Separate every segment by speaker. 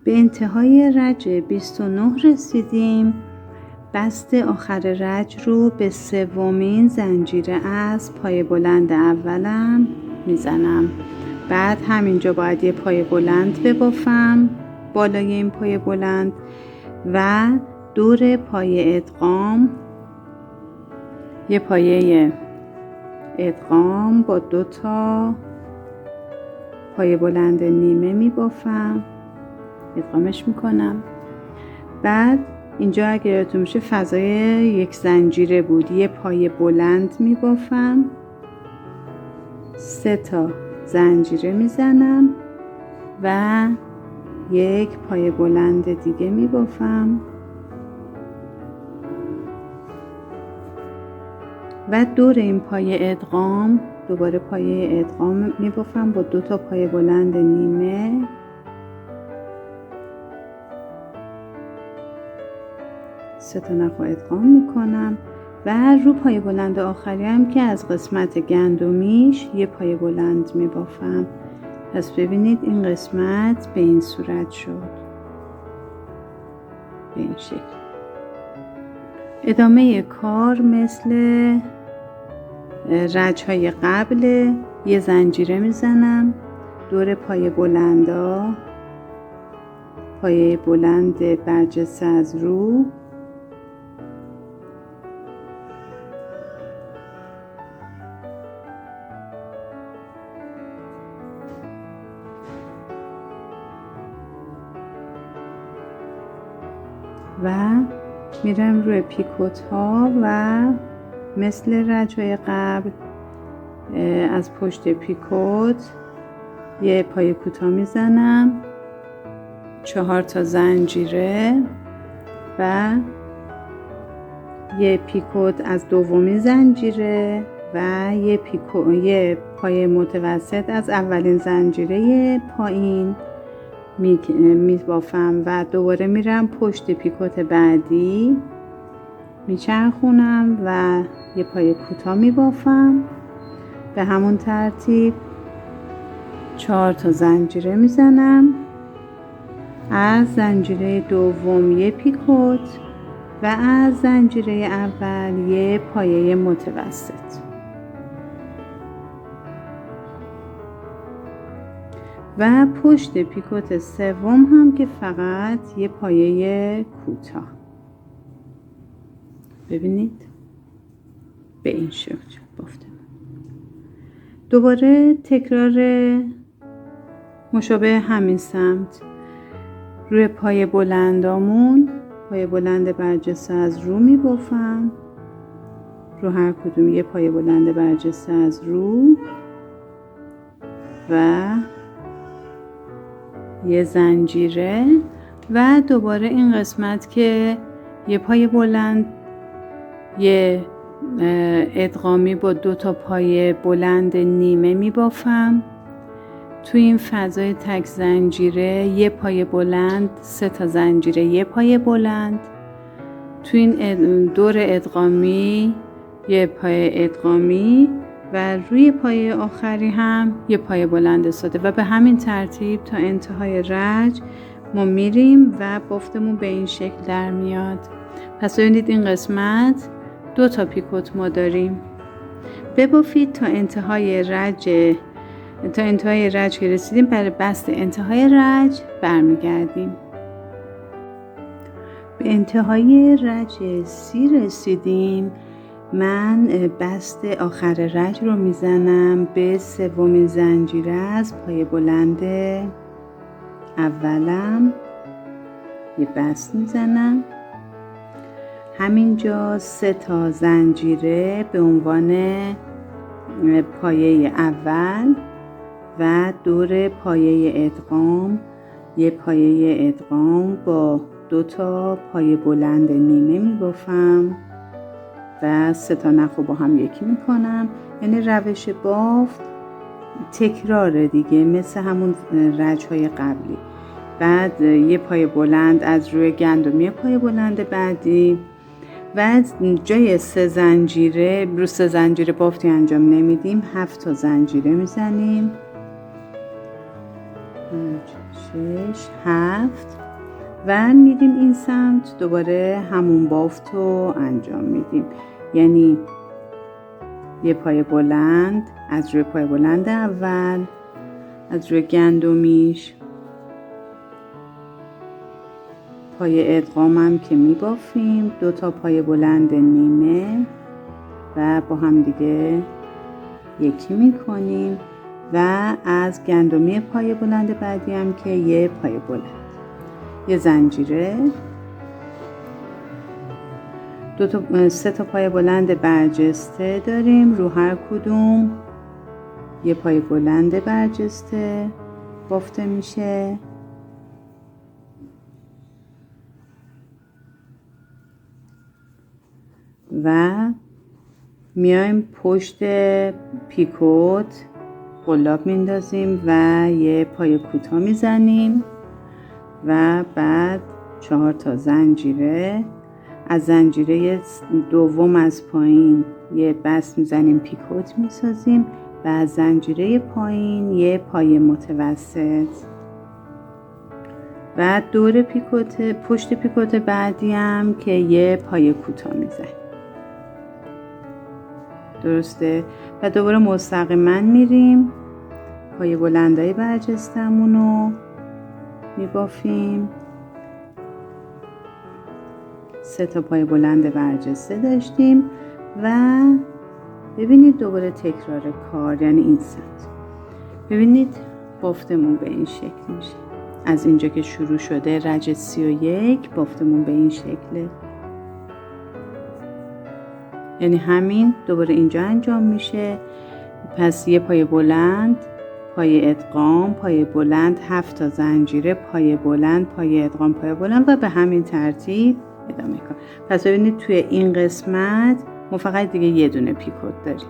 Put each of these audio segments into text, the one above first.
Speaker 1: به انتهای رج 29 رسیدیم. بست آخر رج رو به سومین زنجیره از پای بلند اولم میزنم. بعد همینجا باید یه پای بلند ببافم بالای این پای بلند و دور پای ادغام یه پایه ادغام با 2 تا پای بلند نیمه میبافم، ادغامش میکنم. بعد اینجا اگر یادتون باشه فضای یک زنجیره بود، یه پای بلند میبافم، 3 تا زنجیره میزنم و یک پای بلند دیگه میبافم و دور این پای ادغام دوباره پای ادغام میبافم با 2 تا پای بلند نیمه. سه تا نخ ادغام میکنم و رو پای بلند آخری هم که از قسمت گندمیش یه پای بلند میبافم. پس ببینید این قسمت به این صورت شد، به این شکل. ادامه کار مثل رج‌های قبل، یه زنجیره میزنم دور پای بلندا، پای بلند برجسته از رو، و میرم روی پیکوت ها و مثل رج‌های قبل از پشت پیکوت یه پای کوتاه میزنم، 4 تا زنجیره و یه پیکوت از دومین زنجیره و یه پای متوسط از اولین زنجیره پایین میبافم و دوباره میرم پشت پیکوت بعدی میچرخونم و یه پای کوتاه میبافم. به همون ترتیب 4 تا زنجیره میزنم، از زنجیره دوم یه پیکوت و از زنجیره اول یه پایه متوسط و پشت پیکوت سوم هم که فقط یه پایه کوتاه. ببینید به این شکل بافتم. دوباره تکرار مشابه همین سمت روی پای بلندامون، پای بلند برجسته از رو میبافم، رو هر کدوم یه پای بلند برجسته از رو و یه زنجیره و دوباره این قسمت که یه پای بلند، یه ادغامی با 2 تا پای بلند نیمه میبافم. تو این فضای تک زنجیره یه پای بلند، 3 تا زنجیره یه پای بلند. تو این دور ادغامی یه پای ادغامی و روی پای آخری هم یه پای بلند ساده و به همین ترتیب تا انتهای رج ما میریم و بافتمون به این شکل در میاد. پس ببینید این قسمت 2 تا پیکوت ما داریم. ببافید تا انتهای رج که رسیدیم برای بست انتهای رج برمیگردیم. به انتهای رج 30 رسیدیم. من بست آخر رج رو میزنم به سومین زنجیره از پای بلند اولم یه بست میزنم. همینجا 3 تا زنجیره به عنوان پایه اول و دور پایه ادغام یه پایه ادغام با 2 تا پای بلند نیمه میبافم و 3 تا نخ رو با هم یکی میکنم. یعنی روش بافت تکراره دیگه، مثل همون رج‌های قبلی. بعد یه پای بلند از روی گندم، یه پای بلند بعدی و جای 3 زنجیره رو 3 زنجیره بافتی انجام نمیدیم، 7 تا زنجیره میزنیم. 6 7 و میریم این سمت دوباره همون بافت رو انجام میدیم. یعنی یه پای بلند از روی پای بلند اول، از روی گندمیش، پای ادغامم که میبافیم، 2 تا پای بلند نیمه و با هم دیگه یکی میکنیم و از گندمی پای بلند بعدی هم که یه پای بلند، یه زنجیره، 3 تا پای بلند برجسته داریم، رو هر کدوم یه پای بلند برجسته بافته میشه و میایم پشت پیکوت قلاب میندازیم و یه پای کوتاه میزنیم و بعد 4 تا زنجیره، از زنجیره دوم از پایین یه بست میزنیم، پیکوت میسازیم و از زنجیره پایین یه پای متوسط و دور پیکوت، پشت پیکوت بعدی هم که یه پای کوتاه میزنیم. درسته؟ و دوباره مستقیما میریم پای بلندای برجستمون رو میبافیم. 3 تا پای بلند برجسته داشتیم و ببینید دوباره تکرار کار، یعنی این سمت ببینید بافتمون به این شکل میشه. از اینجا که شروع شده رج 31 بافتمون به این شکله، یعنی همین دوباره اینجا انجام میشه. پس یه پای بلند، پای ادغام، پای بلند، 7 تا زنجیره، پای بلند، پای ادغام، پای بلند و به همین ترتیب ادامه کار. پس ببینید توی این قسمت ما فقط دیگه یه دونه پیکوت داریم.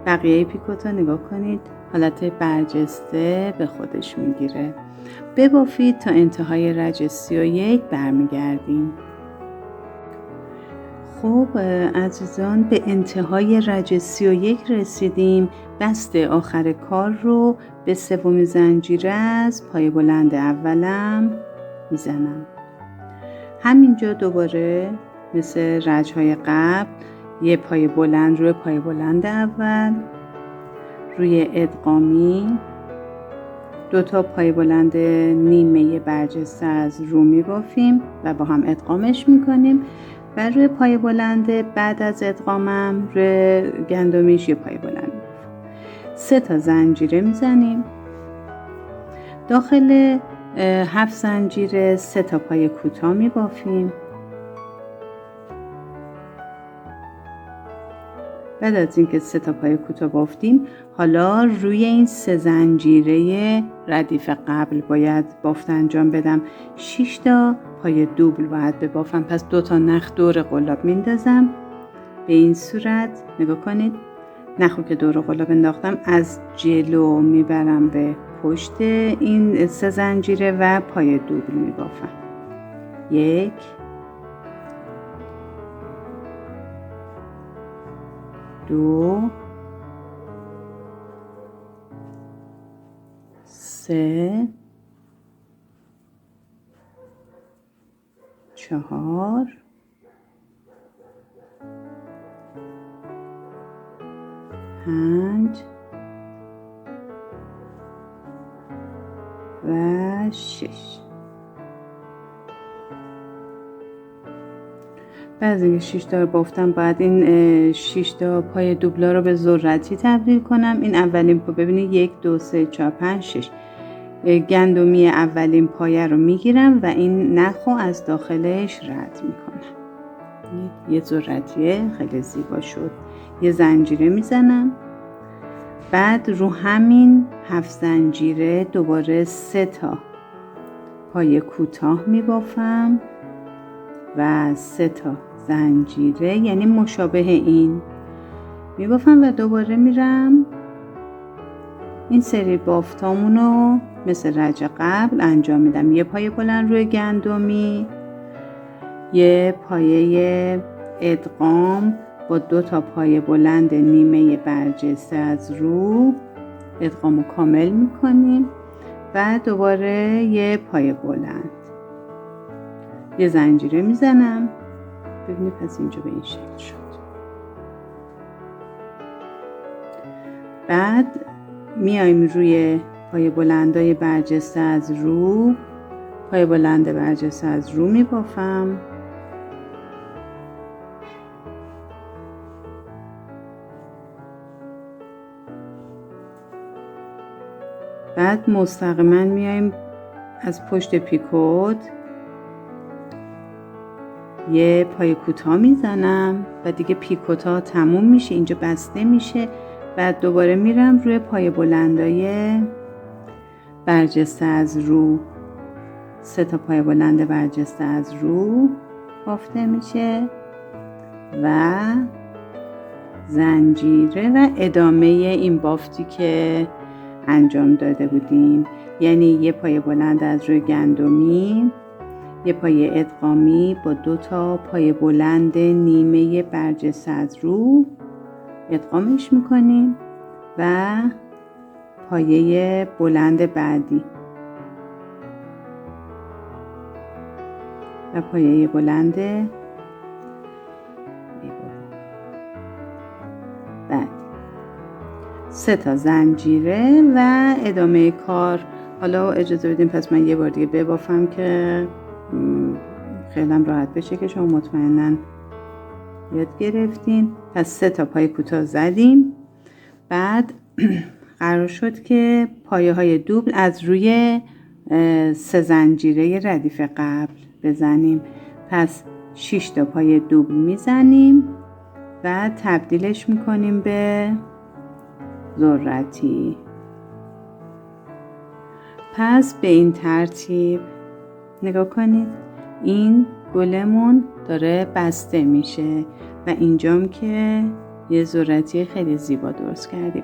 Speaker 1: بقیه پیکوت ها نگاه کنید حالت برجسته به خودش میگیره. ببافید تا انتهای رج 31 برمیگردیم. خب عزیزان به انتهای رج 31 رسیدیم. بست آخر کار رو به 3 زنجیره از پای بلند اولم میزنم. همینجا دوباره مثل رج‌های قبل یه پای بلند روی پای بلند اول، روی ادغامی 2 تا پای بلند نیمه برجسته از رو میبافیم و با هم ادغامش میکنیم و روی پای بلند بعد از ادغامم روی گندمیش یه پای بلند میبافیم. 3 تا زنجیره میزنیم، داخل 7 زنجیره 3 تا پای کوتاه میبافیم. بعد از اینکه 3 تا پای کوتاه بافتیم، حالا روی این 3 زنجیره ردیف قبل باید بافت انجام بدم. 6 تا پای دوبل باید ببافم. پس 2 تا نخ دور قلاب میندازم. به این صورت نگاه کنید، نخو که دور قلاب انداختم از جلو میبرم به پشت این 3 زنجیره و پای دوبل میبافم. 1 2 3 4 5 و 6. بعد از اینکه 6 تا رو بافتم باید این 6 تا پای دوبلا رو به ذرتی تبدیل کنم. این اولین پا ببینید 1 2 3 4 5 6 گندمی اولین پایه رو میگیرم و این نخو از داخلش رد میکنم. یه ذرتیه خیلی زیبا شد. یه زنجیره میزنم، بعد رو همین 7 زنجیره دوباره 3 تا پای کوتاه میبافم و 3 تا زنجیره، یعنی مشابه این میبافم و دوباره میرم این سری بافتامونو مثل رج قبل انجام میدم. یه پای بلند روی گندمی، یه پایه ادغام با 2 تا پای بلند نیمه برجسته از رو ادغامو کامل میکنیم. و دوباره یه پایه بلند، یه زنجیره میزنم. ببینید پس اینجا به این شکل شد. بعد میایم روی پایه بلندای برجسته از رو، پایه بلند برجسته از رو میبافم. بعد مستقیما میایم از پشت پیکوت یه پایه کوتاه میزنم و دیگه پیکوت ها تموم میشه، اینجا بسته میشه. بعد دوباره میرم روی پایه بلندای برجسته از رو، 3 تا پایه بلند برجسته از رو بافته میشه و زنجیره و ادامه این بافتی که انجام داده بودیم، یعنی یه پایه بلند از روی گندمی، یه پایه ادغامی با 2 تا پایه بلند نیمه برجسته از رو ادغامش میکنیم و پایه بلند بعدی و پایه بلند بعدی، 3 تا زنجیره و ادامه کار. حالا اجازه بدیم پس من یه بار دیگه ببافم که خیلی راحت بشه که شما مطمئناً یاد گرفتین. پس 3 تا پایه کوتاه زدیم. بعد قرار شد که پایه های دوبل از روی 3 زنجیره ردیف قبل بزنیم. پس 6 تا پایه دوبل میزنیم و تبدیلش میکنیم به ذرتی. پس به این ترتیب نگاه کنید، این گلمون داره بسته میشه و اینجام که یه ذرتی خیلی زیبا درست کردیم.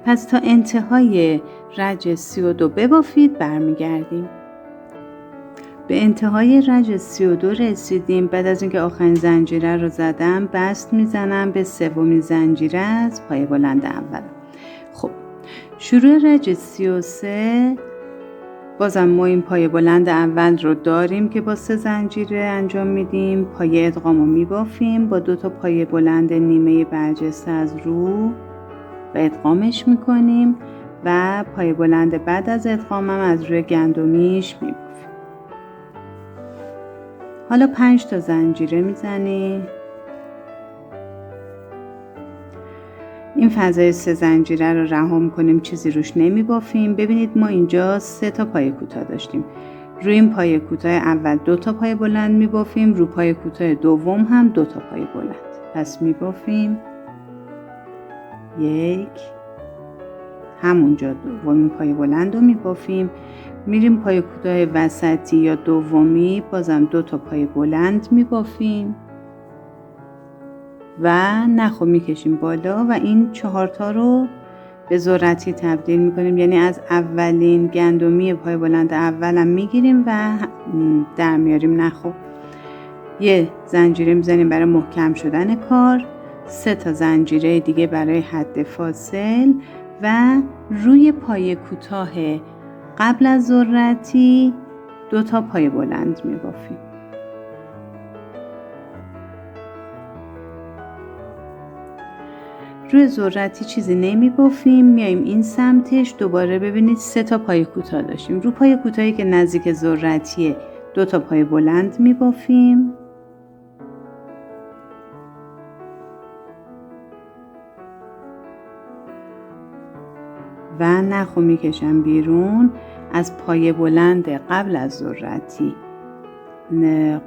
Speaker 1: پس تا انتهای رج 32 ببافید، برمیگردیم. به انتهای رج 32 رسیدیم. بعد از اینکه آخرین زنجیره رو زدم، بست میزنم به 3مین زنجیره از پایه بلند اول. خب شروع رج 33 بازم ما این پایه بلند اول رو داریم که با 3 زنجیره انجام میدیم. پایه ادغام رو میبافیم با 2 تا پایه بلند نیمه برجسته از رو و ادغامش میکنیم و پایه بلند بعد از ادغام هم از روی گندمیش میبافیم. حالا 5 تا زنجیره میزنیم. این فضای 3 زنجیره رو رها می‌کنیم، چیزی روش نمی‌بافیم. ببینید ما اینجا 3 تا پایه کوتاه داشتیم. روی این پایه کوتاه اول 2 تا پایه بلند می‌بافیم، روی پایه کوتاه دوم هم 2 تا پایه بلند. پس می‌بافیم 1، همونجا دومین پایه بلند رو می‌بافیم. میریم پایه کوتاه وسطی یا دومی، بازم 2 تا پایه بلند می‌بافیم و نخو میکشیم بالا و این 4 تا رو به ذرتی تبدیل میکنیم، یعنی از اولین گندمی پای بلند اولم میگیریم و در میاریم نخو. یه زنجیره میزنیم برای محکم شدن کار، 3 تا زنجیره دیگه برای حد فاصل و روی پایه کوتاه قبل از ذرتی 2 تا پایه بلند میبافیم. روی ذرتی چیزی نمی‌بافیم، میایم این سمتش. دوباره ببینید 3 تا پایه کوتاه داشتیم. رو پایه کوتاهی که نزدیک ذرتیه 2 تا پایه بلند می‌بافیم و نخو میکشم بیرون. از پایه بلند قبل از ذرتی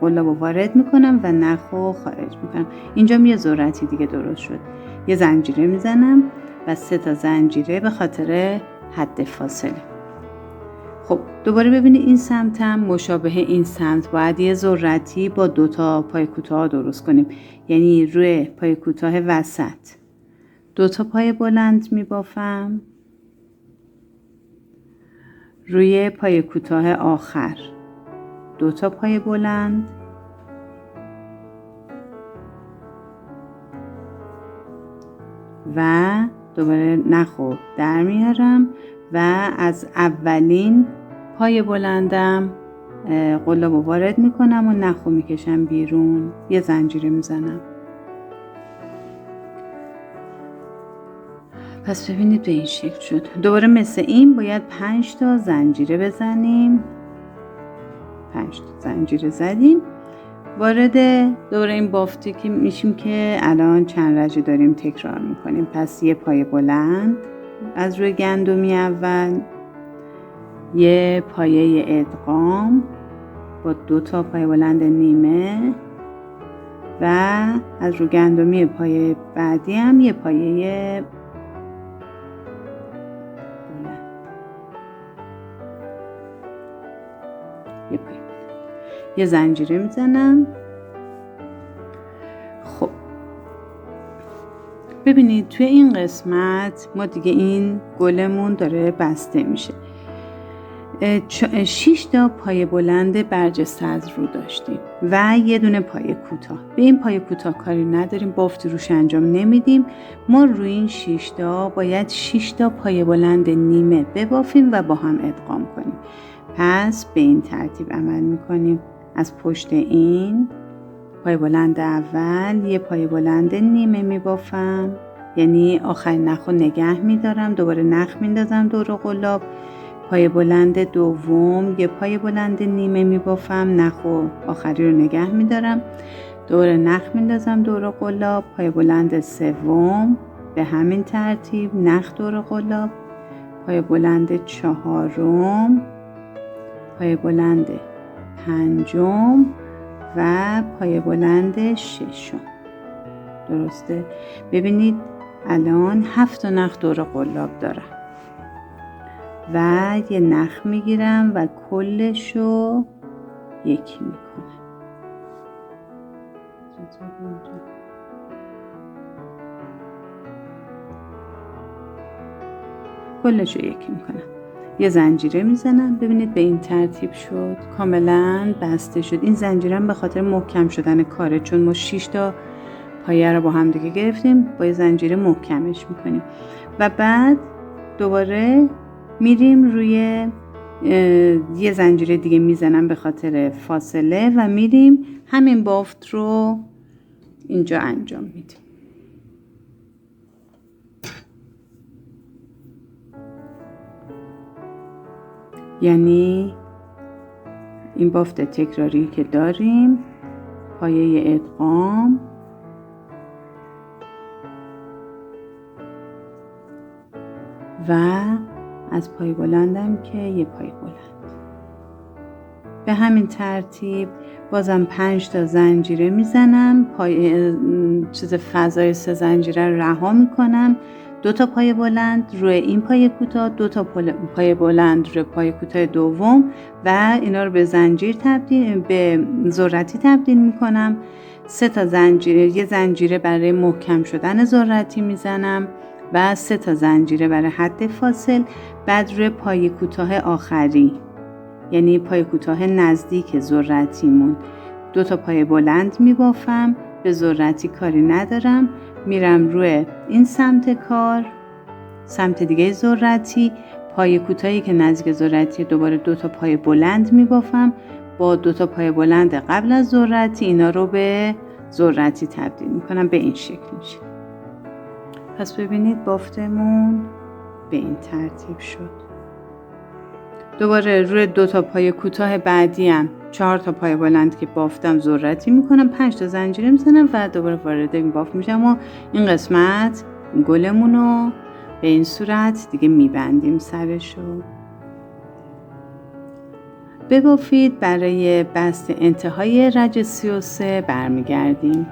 Speaker 1: قلابو وارد میکنم و نخو خارج میکنم. اینجا یه ذرتی دیگه درست شد. یه زنجیره میزنم و 3 تا زنجیره به خاطر حد فاصله. خب دوباره ببینید این سمت هم مشابه این سمت باید یه ذرتی با 2 تا پای کوتاه درست کنیم، یعنی روی پای کوتاه وسط 2 تا پای بلند میبافم، روی پای کوتاه آخر 2 تا پای بلند و دوباره نخو در میارم و از اولین پای بلندم قلاب رو وارد میکنم و نخو میکشم بیرون، یه زنجیره میزنم. پس ببینید به این شکل شد. دوباره مثل این باید 5 تا زنجیره بزنیم. 5 تا زنجیره زدیم، وارد دوباره این بافتی که میشیم که الان چند رجه داریم تکرار میکنیم. پس یه پای بلند از روی گندمی اول، یه پایه ادغام با 2 تا پای بلند نیمه و از روی گندمی پای بعدی هم یه پایه بلند، یه زنجیره میزنم. خب ببینید توی این قسمت ما دیگه این گلمون داره بسته میشه. 6 تا پای بلند برجسته از رو داشتیم و یه دونه پای کوتاه. به این پای کوتاه کاری نداریم، بافتی روش انجام نمیدیم. ما روی این 6 تا باید 6 تا پای بلند نیمه ببافیم و با هم ادغام کنیم. پس به این ترتیب عمل میکنیم. از پشت این پای بلند اول یه پای بلند نیمه میبافم، یعنی آخرین نخو نگه میدارم، دوباره نخ میندازم دور قلاب. پای بلند دوم یه پای بلند نیمه میبافم، نخو آخری رو نگه میدارم، دوباره نخ میندازم دور قلاب. پای بلند سوم به همین ترتیب نخ دور قلاب. پای بلند چهارم، پای بلند پنجم و پای بلند ششم. درسته؟ ببینید الان 7 تا نخ دور قلاب دارم و یه نخ میگیرم و کلشو یکی میکنم. کلشو یکی میکنم، یه زنجیره میزنم. ببینید به این ترتیب شد، کاملا بسته شد. این زنجیرم به خاطر محکم شدن کاره، چون ما 6 تا پایه رو با هم دیگه گرفتیم، با یه زنجیره محکمش میکنیم و بعد دوباره میریم روی یه زنجیره دیگه میزنم به خاطر فاصله و میریم همین بافت رو اینجا انجام میدیم. یعنی این بافت تکراری که داریم، پایه ادغام و از پای بلندم که یه پای بلند. به همین ترتیب بازم 5 تا زنجیره میزنم، فضای 3 زنجیره رو رها میکنم. 2 تا پای بلند روی این پای کوتاه، 2 تا پای بلند روی پای کوتاه دوم و اینا رو به به ذرتی تبدیل میکنم. 3 تا زنجیره، یه زنجیره برای محکم شدن ذرتی میزنم و 3 تا زنجیره برای حد فاصل. بعد روی پای کوتاه آخری، یعنی پای کوتاه نزدیک ذرتیمون، 2 تا پای بلند میبافم. به ذرتی کاری ندارم، میرم روی این سمت کار، سمت دیگه ذرتی، پای کوتاهی که نزدیک ذرتی دوباره 2 تا پای بلند میبافم. با 2 تا پای بلند قبل از ذرتی اینا رو به ذرتی تبدیل میکنم. به این شکل میشه. پس ببینید بافتمون به این ترتیب شد. دوباره روی 2 تا پای کوتاه بعدی هم 4 تا پای بلند که بافتم ذرتی میکنم، 5 تا زنجیره میزنم و دوباره وارد این بافت میشم و این قسمت گلمون رو به این صورت دیگه میبندیم سرشو. ببافید. برای بست انتهای رج 33 برمیگردیم.